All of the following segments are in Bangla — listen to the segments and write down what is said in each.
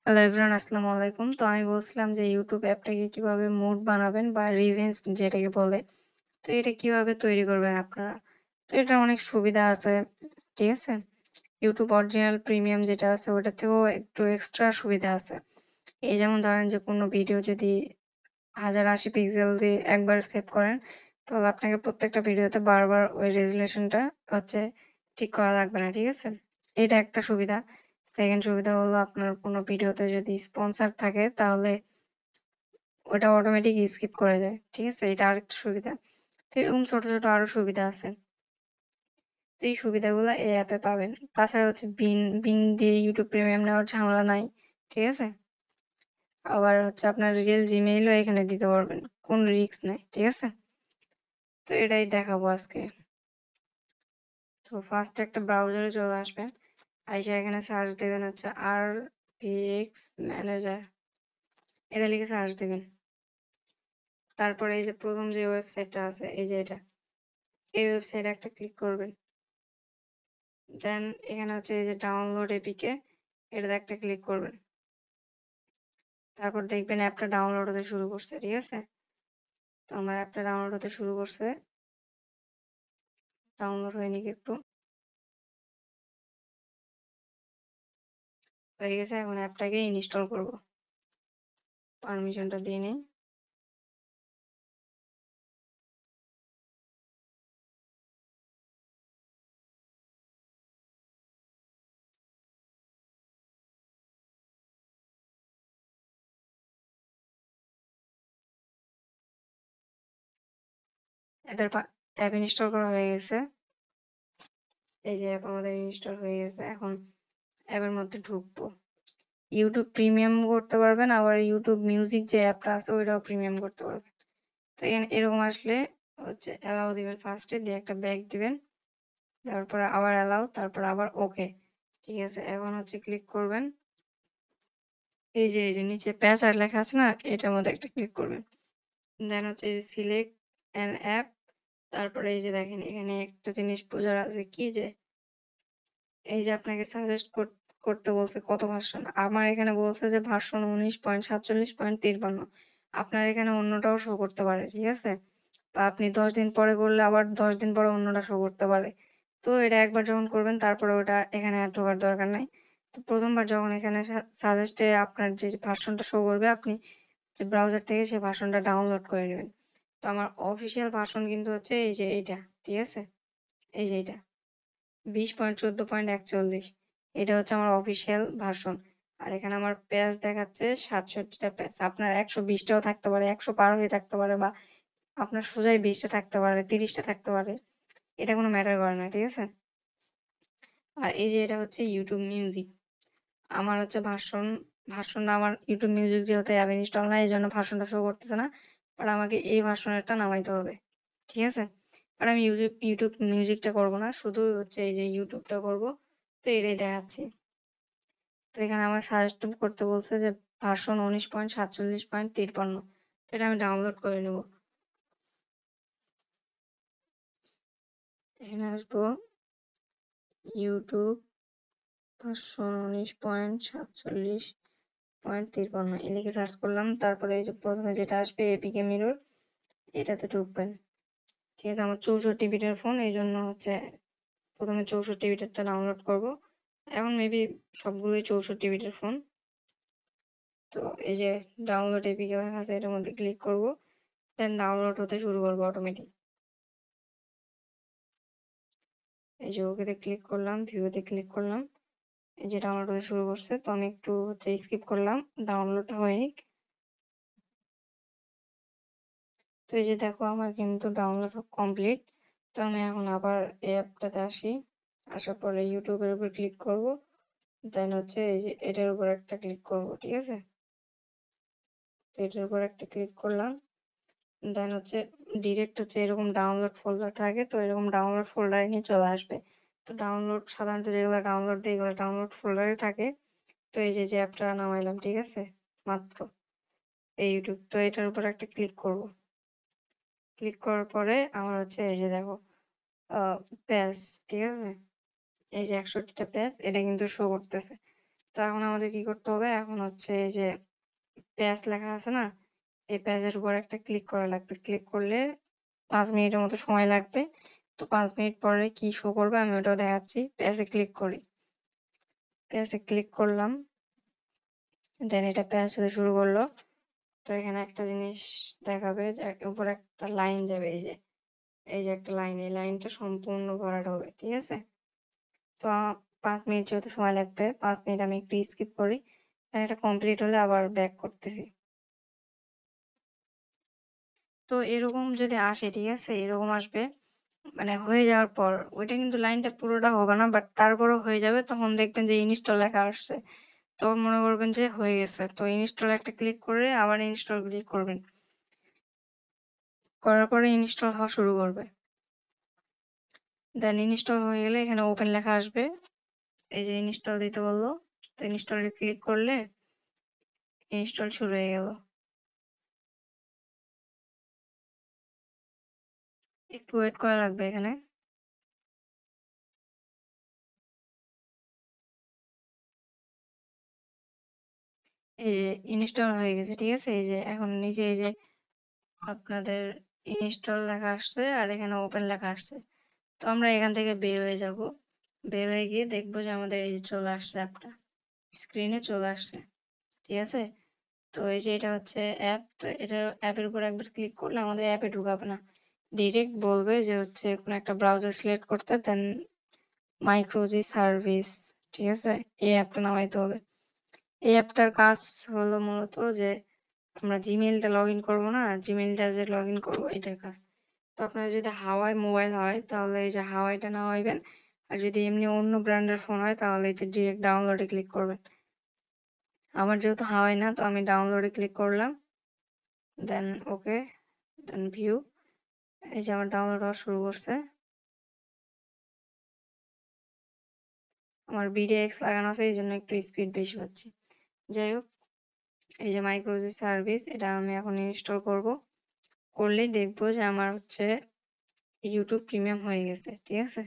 হ্যালো এভরিওয়ান, আসসালামু আলাইকুম। তো আমি বলছিলাম যে ইউটিউব অ্যাপটাকে কিভাবে মুড বানাবেন বা রিভেঞ্জ যেটাকে বলে। তো এটা কিভাবে তৈরি করবেন আপনারা। তো এটার অনেক সুবিধা আছে, ঠিক আছে? ইউটিউব অরিজিনাল প্রিমিয়াম যেটা আছে ওটার থেকেও একটু এক্সট্রা সুবিধা আছে। এই যেমন ধরেন যে কোনো ভিডিও যদি 1080 পিক্সেল দিয়ে একবার সেভ করেন, তাহলে আপনাকে প্রত্যেকটা ভিডিওতে বারবার ওই রেজুলেশনটা হচ্ছে ঠিক করা লাগবে না, ঠিক আছে? এটা একটা সুবিধা। সেকেন্ড সুবিধা হলো আপনার কোনো ভিডিওতে যদি স্পন্সর থাকে তাহলে ওটা অটোমেটিক স্কিপ করে যায়, ঠিক আছে? এটা আরেকটা সুবিধা। তো এরকম ছোট ছোট আরো সুবিধা আছে। তো এই সুবিধাগুলো এই অ্যাপে পাবেন। তাছাড়া হচ্ছে বিং দিয়ে ইউটিউব প্রিমিয়াম নেওয়ার ঝামেলা নাই, ঠিক আছে? আবার হচ্ছে আপনার রিয়েল জিমেইলও এখানে দিতে পারবেন, কোনো রিস্ক নেই, ঠিক আছে? তো এটাই দেখাবো আজকে। তো ফার্স্ট একটা ব্রাউজারে চলে আসবেন, আইসা এখানে সার্চ দেবেন হচ্ছে RPX ম্যানেজার, এটা লিখে সার্চ দেবেন। তারপরে এই যে প্রথম যে ওয়েবসাইটটা আছে এই যে এটা, এই ওয়েবসাইটে একটা ক্লিক করবেন। দেন এখানে হচ্ছে এই যে ডাউনলোড এপিকে, এটাতে একটা ক্লিক করবেন। তারপর দেখবেন অ্যাপটা ডাউনলোড হতে শুরু করছে, ঠিক আছে? তো আমার অ্যাপটা ডাউনলোড হতে শুরু করছে, ডাউনলোড হয়নি কি একটু, হয়ে গেছে। এখন অ্যাপটাকে ইনস্টল করব, পারমিশনটা দিয়ে নিই। অ্যাপ ইনস্টল করা হয়ে গেছে। এই যে অ্যাপ আমাদের ইনস্টল হয়ে গেছে। এখন অ্যাপের মধ্যে ঢুকবো। ইউটিউব প্রিমিয়াম করতে পারবেন, আবার ইউটিউব মিউজিক যে অ্যাপটা আছে ওইটাও প্রিমিয়াম করতে পারবেন। তো এখানে এরকম আসলে হচ্ছে অ্যালাউ দিবেন, ফার্স্টে দিয়ে একটা ব্যাক দিবেন, তারপরে আবার অ্যালাউ, তারপর আবার ওকে, ঠিক আছে? এখন হচ্ছে ক্লিক করবেন, এই যে নিচে প্যাচার লেখা আছে না, এটার মধ্যে একটা ক্লিক করবেন। দেন হচ্ছে এই যে সিলেক্ট অ্যান অ্যাপ, তারপরে এই যে দেখেন এখানে একটা জিনিস বোঝার আছে কি, যে এই যে আপনাকে সাজেস্ট করতে বলছে কত ভার্সন। আমার এখানে বলছে যে ভার্সন 19.47.53। আপনার এখানে অন্যটাও শো করতে পারে, ঠিক আছে? বা আপনি 10 দিন পরে করলে আবার 10 দিন পরে অন্যটা শো করতে পারে। তো এটা একবার যখন করবেন তারপরে ওটা এখানে আর ঢোকার দরকার নাই। তো প্রথমবার যখন এখানে সাজেস্টে আপনার যে ভার্সনটা শো করবে, আপনি যে ব্রাউজার থেকে সেই ভার্সনটা ডাউনলোড করে নেবেন। তো আমার অফিসিয়াল ভার্সন কিন্তু হচ্ছে এই যে এইটা, ঠিক আছে? এই যে এটা 20.14.41, এটা হচ্ছে আমার অফিসিয়াল ভার্সন। আর এখানে আমার পেজ দেখাচ্ছে 67টা পেজ। আপনার 120টাও থাকতে পারে, 100 পার হয়ে থাকতে পারে, বা আপনার সোজাই 20টা থাকতে পারে, 30টা থাকতে পারে, এটা কোনো ম্যাটার করে না, ঠিক আছে? আর এই যে এটা হচ্ছে ইউটিউব মিউজিক, আমার হচ্ছে ভার্সনটা আমার ইউটিউব মিউজিক যেহেতু অ্যাপ ইনস্টল নাই, এই জন্য ভার্সনটা শো করতেছে না। বাট আমাকে এই ভার্সনেরটা নামাইতে হবে, ঠিক আছে? আর আমি ইউটিউব মিউজিকটা করব না, শুধু হচ্ছে এই যে ইউটিউবটা করব। তো এটাই দেখাচ্ছি। তো এখানে আমার সাজেস্ট করতে বলছে যে ভার্সন 19.47.53। তো এটা আমি ডাউনলোড করে নেব। এখানে আসবো, ইউটিউব ভার্সন 19.47.53 এই লিখে সার্চ করলাম। তারপরে এই যে প্রথমে যেটা আসবে এপিকে মিরর, এটাতে ঢুকবেন, ঠিক আছে? আমার 64 বিটের ফোন, এই জন্য হচ্ছে প্রথমে 64 বিটেরটা ডাউনলোড করব। এখন মেবি সবগুলোই 64 বিটের ফোন। তো এই যে ডাউনলোড এপিকে লেখা আছে, এটার মধ্যে ক্লিক করব। দেন ডাউনলোড হতে শুরু করবো অটোমেটিক। এই যে ওকেতে ক্লিক করলাম, ভিউতে ক্লিক করলাম, এই যে ডাউনলোড হতে শুরু করছে। তো আমি একটু হচ্ছে স্কিপ করলাম, ডাউনলোডটা হয়নি। তো এই যে দেখো আমার কিন্তু ডাউনলোড কমপ্লিট। তো আমি এখন আবার এই অ্যাপটাতে আসি, আসার পরে ইউটিউবের উপর ক্লিক করব। দেন হচ্ছে এই যে এটার উপর একটা ক্লিক করব, ঠিক আছে? তো এটার উপর একটা ক্লিক করলাম। দেন হচ্ছে ডিরেক্ট হচ্ছে এরকম ডাউনলোড ফোল্ডার থাকে, তো এরকম ডাউনলোড ফোল্ডারে নিয়ে চলে আসবে। তো ডাউনলোড সাধারণত যেগুলো ডাউনলোড দিই এগুলো ডাউনলোড ফোল্ডারে থাকে। তো এই যে অ্যাপটা নামাইলাম, ঠিক আছে? মাত্র এই ইউটিউব, তো এটার উপর একটা ক্লিক করব। ক্লিক করার পরে আমার হচ্ছে এই যে দেখো পেজ, ঠিক আছে? এই যে 61টা পেজ, এটা কিন্তু শো করতেছে। তো তো এখন আমাদের কি করতে হবে? এখন হচ্ছে এই যে পেজ লেখা আছে না? এই পেজের উপর একটা ক্লিক করা লাগবে। ক্লিক করলে ৫ মিনিটের মতো সময় লাগবে। তো ৫ মিনিট পরে কি শো করবে আমি ওটাও দেখাচ্ছি। পেজে ক্লিক করি। পেজে ক্লিক করলাম। দেন এটা পেজ হতে শুরু করলো। তো এখানে একটা জিনিস দেখাবে যে উপরে একটা লাইন যাবে এই যে একটা লাইন, এই লাইনটা সম্পূর্ণ ভরাট হবে। ঠিক আছে? তো ৫ মিনিট যেহেতু সময় লাগবে, ৫ মিনিট আমি একটু স্কিপ করি। দেন এটা কমপ্লিট হলে আবার ব্যাক করতেছি। তো এরকম যদি আসে, ঠিক আছে? এরকম আসবে। মানে হয়ে যাওয়ার পর ওইটা কিন্তু লাইনটা পুরোটা হবে না, বাট তারপরেও হয়ে যাবে। তখন দেখবেন যে ইনস্টল লেখা আসছে। তখন মনে করবেন যে হয়ে গেছে। তো ইনস্টল একটা ক্লিক করে আবার ইনস্টল ক্লিক করবেন। করার পরে ইনস্টল হওয়া শুরু করবে। দেন ইনস্টল হয়ে গেলে এখানে ওপেন লেখা আসবে। এই যে ইনস্টল দিতে বললো। তো ইনস্টলে ক্লিক করলে ইনস্টল শুরু হয়ে গেল। একটু ওয়েট করা লাগবে এখানে। এই যে ইনস্টল হয়ে গেছে, ঠিক আছে? এই যে এখন নিচে এই যে আপনাদের ইনস্টল লেখা আসছে আর এখানে ওপেন লেখা আসছে। তো আমরা এখান থেকে বের হয়ে যাব। বের হয়ে গিয়ে দেখবো যে আমাদের এই যে চলে আসছে অ্যাপটা। স্ক্রিনে চলে আসছে। ঠিক আছে? তো এই যে এটা হচ্ছে অ্যাপ। তো এটার অ্যাপের উপর একবার ক্লিক করলে আমাদের অ্যাপে ঢুকাবে না। ডিরেক্ট বলবে যে হচ্ছে কোনো একটা ব্রাউজার সিলেক্ট করতে, দেন মাইক্রোজি সার্ভিস। ঠিক আছে? এই অ্যাপটা নামাইতে হবে। এই অ্যাপটার কাজ হলো মূলত যে আমরা জিমেইলটা লগ ইন করবো না? জিমেইলটা যে লগ ইন করবো এটার কাজ। তো আপনার যদি হাওয়াই মোবাইল হয় তাহলে এই যে হাওয়াইটা নামাইবেন। আর যদি এমনি অন্য ব্র্যান্ডের ফোন হয় তাহলে এই যে ডিরেক্ট ডাউনলোডে ক্লিক করবেন। আমার যেহেতু হাওয়াই না, তো আমি ডাউনলোডে ক্লিক করলাম। দেন ওকে, দেন ভিউ। এই যে আমার ডাউনলোড হওয়া শুরু করছে। আমার বিডিএক্স লাগানো আছে এই জন্য একটু স্পিড বেশি পাচ্ছি। যাই হোক, এই যে মাইক্রোজি সার্ভিস এটা আমি এখন ইনস্টল করব। করলেই দেখবো যে আমার হচ্ছে ইউটিউব প্রিমিয়াম হয়ে গেছে। ঠিক আছে?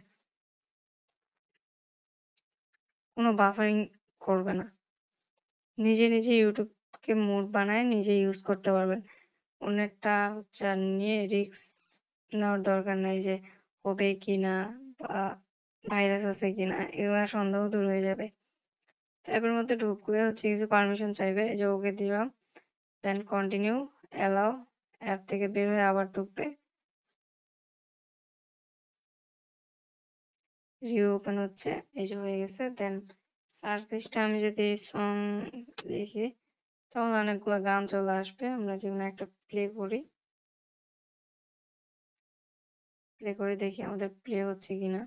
কোনো বাফারিং করবে না। নিজে নিজে ইউটিউবকে মোড বানায় নিজে ইউজ করতে পারবেন। অন্যেরটা হচ্ছে আর নিয়ে রিস্ক নেওয়ার দরকার নাই যে হবে কিনা বা ভাইরাস আছে কিনা, এগুলা সন্দেহ দূর হয়ে যাবে। অ্যাপের মধ্যে ঢুকলে হচ্ছে কিছু পারমিশন চাইবে, এই যে ওকে দিলাম। দেন কন্টিনিউ, অ্যালাও। অ্যাপ থেকে বের হয়ে আবার ঢুকবে। রিওপেন হচ্ছে, এই যে হয়ে গেছে। দেন সার্চ লিস্টে আমি যদি সং লিখি তাহলে অনেকগুলো গান চলে আসবে। আমরা যেকোনো একটা প্লে করি। প্লে করে দেখি আমাদের প্লে হচ্ছে কিনা।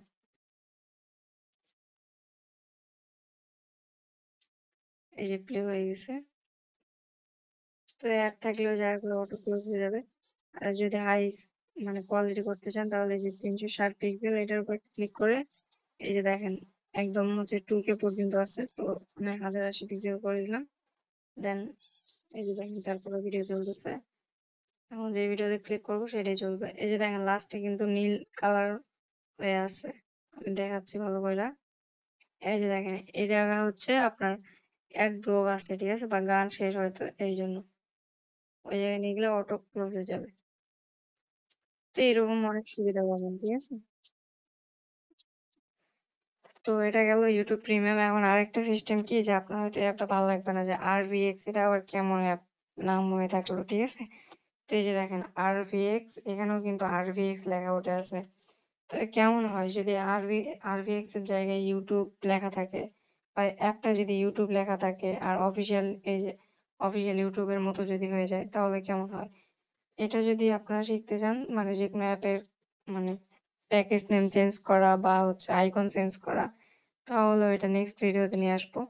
এই যে প্লে হয়ে গেছে। তো অ্যাড থাকলেও যাগুলো অটো ক্লোজ হয়ে যাবে। আর যদি হাই মানে কোয়ালিটি করতে চান তাহলে এই যে 360 পিক্সেল এটার উপর ক্লিক করে এই যে দেখেন একদম হচ্ছে 2K পর্যন্ত আছে। তো আমি 1080 পিক্সেল করে দিলাম। দেন এই যে দেখেন তারপরে ভিডিও চলতেছে। এখন যে ভিডিওতে ক্লিক করবো সেটাই চলবে। এই যে দেখেন লাস্টে কিন্তু নীল কালার হয়ে আছে। আমি দেখাচ্ছি ভালো করে। এই যে দেখেন এই জায়গা হচ্ছে আপনার অ্যাড ব্লক আছে, ঠিক আছে? বা গান শেষ হয়তো এই জন্য ওই জায়গায় নিয়ে গেলে অটো ক্লোজ হয়ে যাবে। তো এরকম অনেক সুবিধা পাবেন, ঠিক আছে? তো এটা গেল ইউটিউব প্রিমিয়াম। এখন আরেকটা সিস্টেম কি যে আপনার হয়তো এই অ্যাপটা ভালো লাগবে না যে আরভিএক্স, এটা আবার কেমন অ্যাপ নাম হয়ে থাকলো, ঠিক আছে? তো এই যে দেখেন আরভিএক্স, এখানেও কিন্তু আরভিএক্স লেখা উঠে আছে। তো কেমন হয় যদি আরভিএক্স এর জায়গায় ইউটিউব লেখা থাকে বা অ্যাপটা যদি ইউটিউব লেখা থাকে আর অফিসিয়াল এই যে অফিসিয়াল ইউটিউবের মতো যদি হয়ে যায় তাহলে কেমন হয়? এটা যদি আপনারা শিখতে চান মানে যেকোনো অ্যাপের মানে প্যাকেজ নেম চেঞ্জ করা বা হচ্ছে আইকন চেঞ্জ করা, তাহলে এটা নেক্সট ভিডিওতে নিয়ে আসবো।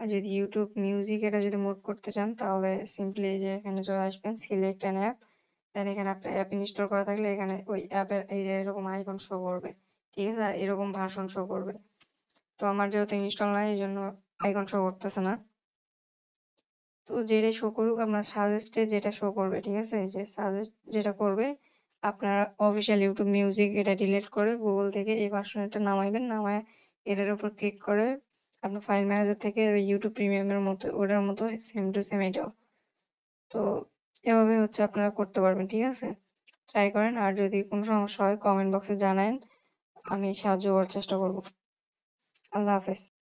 আর যদি ইউটিউব মিউজিক এটা যদি মোড করতে চান তাহলে সিম্পলি এই যে এখানে চলে আসবেন, সিলেক্ট অ্যান অ্যাপ। দেন এখানে আপনার অ্যাপ ইনস্টল করা থাকলে এখানে ওই অ্যাপের এই যে এরকম আইকন শো করবে, ঠিক আছে? আর এরকম ভাষণ শো করবে। তো আমার যেহেতু ইনস্টল নাই এই জন্য আইকন শো করতেছে না। তো যেটাই শো করুক আপনার সাজেস্টে যেটা শো করবে, ঠিক আছে? এই যে সাজেস্ট যেটা করবে আপনার অফিসিয়াল ইউটিউব মিউজিক এটা ডিলিট করে গুগল থেকে এই ভার্সনটা নামাইবেন। নামায় এটার উপর ক্লিক করে আপনার ফাইল ম্যানেজার থেকে ওই ইউটিউব প্রিমিয়ামের মতো ওটার মতো সেম টু সেম এটাও। তো এভাবে হচ্ছে আপনারা করতে পারবেন, ঠিক আছে? ট্রাই করেন, আর যদি কোনো সমস্যা হয় কমেন্ট বক্সে জানায়েন, আমি সাহায্য করার চেষ্টা করব। আল্লাহ হাফেজ।